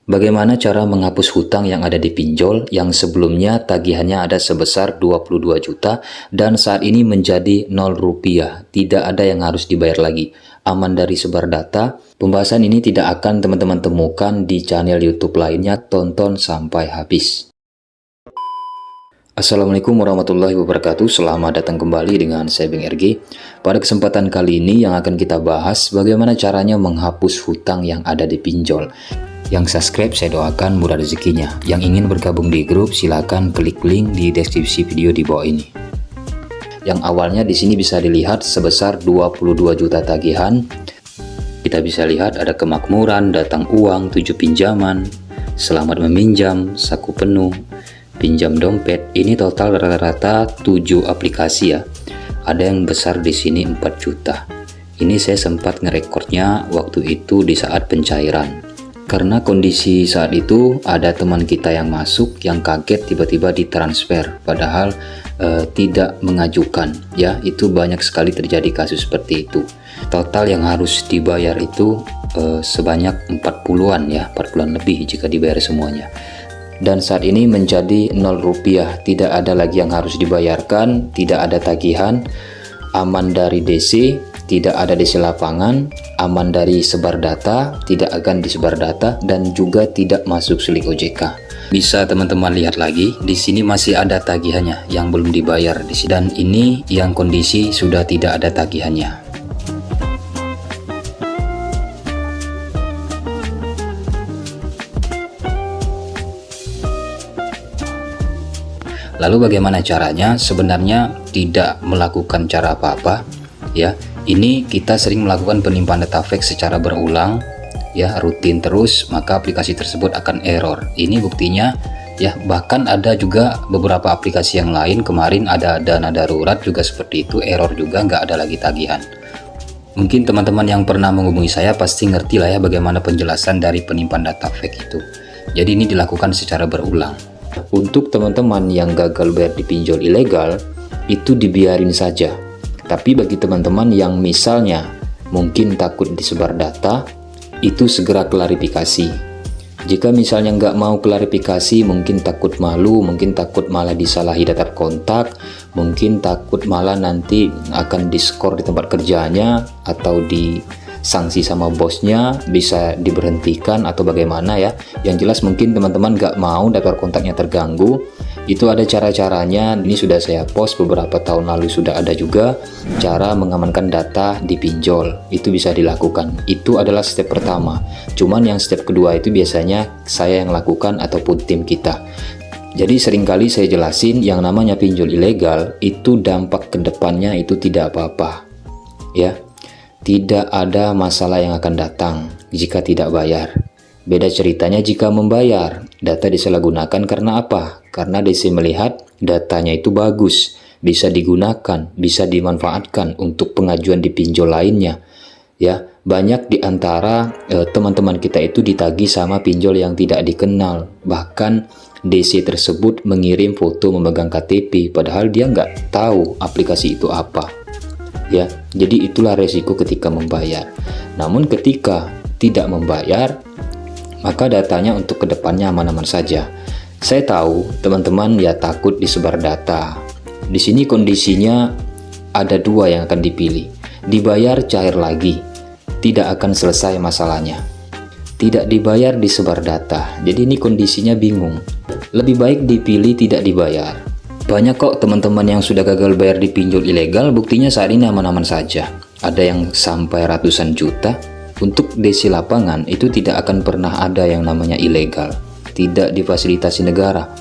Bagaimana cara menghapus hutang yang ada di pinjol yang sebelumnya tagihannya ada sebesar 22 juta dan saat ini menjadi 0 rupiah, tidak ada yang harus dibayar lagi, aman dari sebar data. Pembahasan ini tidak akan teman-teman temukan di channel YouTube lainnya, tonton sampai habis. Assalamualaikum warahmatullahi wabarakatuh, selamat datang kembali dengan saya Beng RG. Pada kesempatan kali ini yang akan kita bahas bagaimana caranya menghapus hutang yang ada di pinjol. Yang subscribe saya doakan murah rezekinya. Yang ingin bergabung di grup silakan klik link di deskripsi video di bawah ini. Yang awalnya di sini bisa dilihat sebesar 22 juta tagihan. Kita bisa lihat ada kemakmuran, datang uang, 7 pinjaman, selamat meminjam, saku penuh, pinjam dompet. Ini total rata-rata 7 aplikasi ya. Ada yang besar di sini 4 juta. Ini saya sempat ngerekornya waktu itu di saat pencairan. Karena kondisi saat itu ada teman kita yang masuk yang kaget tiba-tiba ditransfer padahal tidak mengajukan ya. Itu banyak sekali terjadi kasus seperti itu. Total yang harus dibayar itu sebanyak 40-an ya, 40-an lebih jika dibayar semuanya. Dan saat ini menjadi 0 rupiah, tidak ada lagi yang harus dibayarkan, tidak ada tagihan, aman dari DC, tidak ada DC lapangan, aman dari sebar data, tidak akan disebar data, dan juga tidak masuk slik OJK. Bisa teman-teman lihat lagi, di sini masih ada tagihannya yang belum dibayar di sini, dan ini yang kondisi sudah tidak ada tagihannya. Lalu bagaimana caranya? Sebenarnya tidak melakukan cara apa-apa ya. Ini kita sering melakukan penyimpanan data fake secara berulang ya, rutin terus, maka aplikasi tersebut akan error. Ini buktinya ya, bahkan ada juga beberapa aplikasi yang lain kemarin ada dana darurat juga seperti itu, error juga, nggak ada lagi tagihan. Mungkin teman-teman yang pernah menghubungi saya pasti ngerti lah ya bagaimana penjelasan dari penyimpanan data fake itu. Jadi ini dilakukan secara berulang. Untuk teman-teman yang gagal bayar di pinjol ilegal, itu dibiarin saja. Tapi bagi teman-teman yang misalnya mungkin takut disebar data, itu segera klarifikasi. Jika misalnya nggak mau klarifikasi, mungkin takut malu, mungkin takut malah disalahi data kontak, mungkin takut malah nanti akan diskor di tempat kerjanya, atau disanksi sama bosnya, bisa diberhentikan atau bagaimana ya. Yang jelas mungkin teman-teman nggak mau data kontaknya terganggu. Itu ada cara-caranya, ini sudah saya post beberapa tahun lalu, sudah ada juga cara mengamankan data di pinjol. Itu bisa dilakukan, itu adalah step pertama. Cuman yang step kedua itu biasanya saya yang lakukan ataupun tim kita. Jadi seringkali saya jelasin yang namanya pinjol ilegal itu dampak kedepannya itu tidak apa-apa ya. Tidak ada masalah yang akan datang jika tidak bayar. Beda ceritanya jika membayar, data disalahgunakan karena apa? Karena DC melihat datanya itu bagus, bisa digunakan, bisa dimanfaatkan untuk pengajuan di pinjol lainnya. Ya, banyak di antara teman-teman kita itu ditagih sama pinjol yang tidak dikenal. Bahkan DC tersebut mengirim foto memegang KTP, padahal dia nggak tahu aplikasi itu apa. Ya, jadi itulah resiko ketika membayar. Namun ketika tidak membayar, maka datanya untuk kedepannya aman-aman saja. Saya tahu teman-teman ya takut disebar data. Di sini kondisinya ada dua yang akan dipilih. Dibayar cair lagi, tidak akan selesai masalahnya. Tidak dibayar disebar data. Jadi ini kondisinya bingung. Lebih baik dipilih tidak dibayar. Banyak kok teman-teman yang sudah gagal bayar di pinjol ilegal, buktinya saat ini aman-aman saja. Ada yang sampai ratusan juta. Untuk DC lapangan itu tidak akan pernah ada yang namanya ilegal, tidak difasilitasi negara,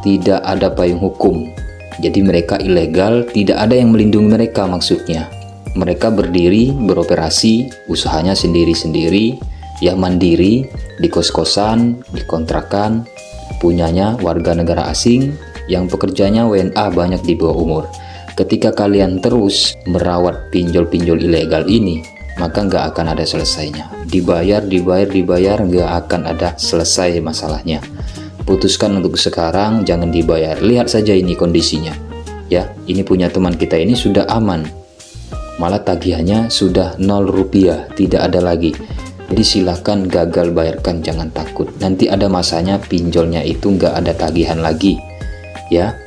tidak ada payung hukum. Jadi mereka ilegal, tidak ada yang melindungi mereka maksudnya. Mereka berdiri, beroperasi, usahanya sendiri-sendiri, ya mandiri, di kos-kosan, di kontrakan, punyanya warga negara asing, yang pekerjanya WNA banyak di bawah umur. Ketika kalian terus merawat pinjol-pinjol ilegal ini, maka nggak akan ada selesainya. Dibayar, nggak akan ada selesai masalahnya. Putuskan untuk sekarang, jangan dibayar. Lihat saja ini kondisinya. Ya, ini punya teman kita ini sudah aman. Malah tagihannya sudah 0 rupiah, tidak ada lagi. Jadi silakan gagal bayarkan, jangan takut. Nanti ada masanya pinjolnya itu nggak ada tagihan lagi, ya.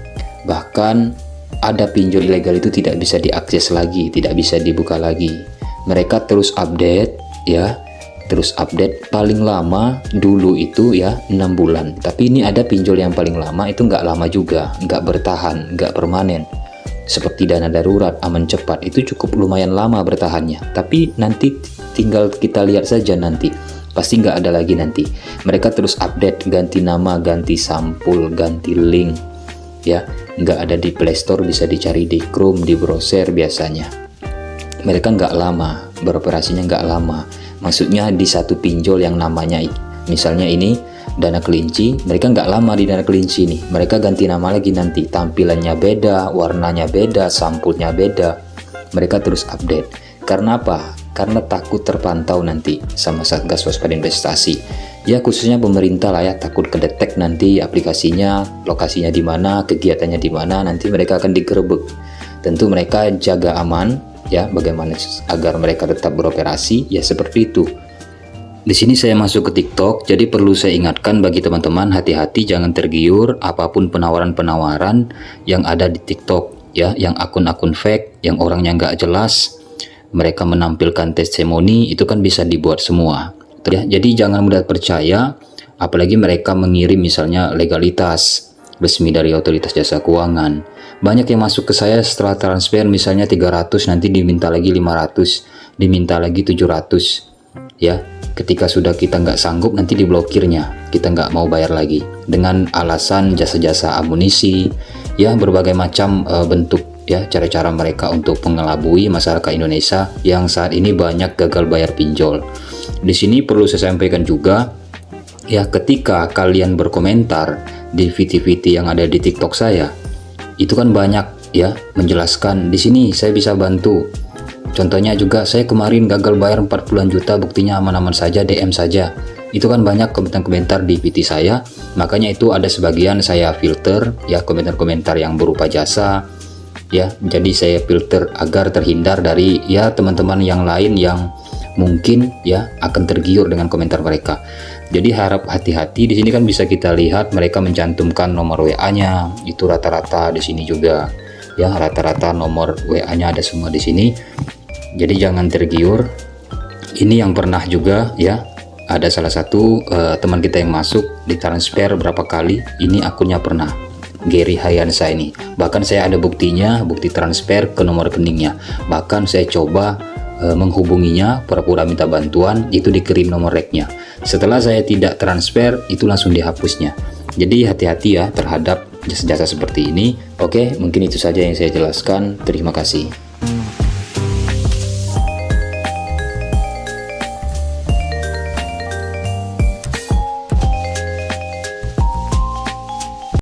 Bahkan ada pinjol ilegal itu tidak bisa diakses lagi, tidak bisa dibuka lagi. Mereka terus update, ya, terus update. Paling lama dulu itu ya 6 bulan. Tapi ini ada pinjol yang paling lama itu nggak lama juga, nggak bertahan, nggak permanen. Seperti dana darurat, aman cepat itu cukup lumayan lama bertahannya. Tapi nanti tinggal kita lihat saja nanti, pasti nggak ada lagi nanti. Mereka terus update, ganti nama, ganti sampul, ganti link, ya. Nggak ada di Play Store, bisa dicari di Chrome, di browser biasanya. Mereka nggak lama, beroperasinya nggak lama. Maksudnya di satu pinjol yang namanya, misalnya ini dana kelinci, mereka nggak lama di dana kelinci nih. Mereka ganti nama lagi nanti, tampilannya beda, warnanya beda, sampulnya beda. Mereka terus update. Karena apa? Karena takut terpantau nanti sama Satgas Waspada Investasi. Ya khususnya pemerintah lah ya, takut kedetek nanti aplikasinya, lokasinya di mana, kegiatannya di mana, nanti mereka akan digerebek. Tentu mereka jaga aman, ya, bagaimana agar mereka tetap beroperasi, ya seperti itu. Di sini saya masuk ke TikTok, jadi perlu saya ingatkan bagi teman-teman, hati-hati jangan tergiur apapun penawaran-penawaran yang ada di TikTok, ya, yang akun-akun fake, yang orangnya nggak jelas, mereka menampilkan testimoni, itu kan bisa dibuat semua. Ya, jadi jangan mudah percaya, apalagi mereka mengirim misalnya legalitas resmi dari otoritas jasa keuangan. Banyak yang masuk ke saya setelah transfer misalnya 300, nanti diminta lagi 500, diminta lagi 700, ya. Ketika sudah kita nggak sanggup, nanti diblokirnya, kita nggak mau bayar lagi dengan alasan jasa-jasa amunisi, ya, berbagai macam bentuk, ya, cara-cara mereka untuk mengelabui masyarakat Indonesia yang saat ini banyak gagal bayar pinjol. Di sini perlu saya sampaikan juga, ya, ketika kalian berkomentar di VT-VT yang ada di TikTok saya, itu kan banyak, ya, menjelaskan di sini saya bisa bantu. Contohnya juga saya kemarin gagal bayar 40-an juta, buktinya aman-aman saja, DM saja. Itu kan banyak komentar-komentar di VT saya, makanya itu ada sebagian saya filter, ya, komentar-komentar yang berupa jasa, ya. Jadi saya filter agar terhindar dari, ya, teman-teman yang lain yang mungkin, ya, akan tergiur dengan komentar mereka. Jadi harap hati-hati. Di sini kan bisa kita lihat mereka mencantumkan nomor WA-nya, itu rata-rata di sini juga, ya, rata-rata nomor WA-nya ada semua di sini. Jadi jangan tergiur. Ini yang pernah juga, ya, ada salah satu teman kita yang masuk ditransfer berapa kali, ini akunnya pernah Gary Hayansa ini. Bahkan saya ada buktinya, bukti transfer ke nomor rekeningnya. Bahkan saya coba menghubunginya, pura-pura minta bantuan, itu dikirim nomor reknya. Setelah saya tidak transfer, itu langsung dihapusnya. Jadi hati-hati ya terhadap jasa-jasa seperti ini. Oke, mungkin itu saja yang saya jelaskan. Terima kasih.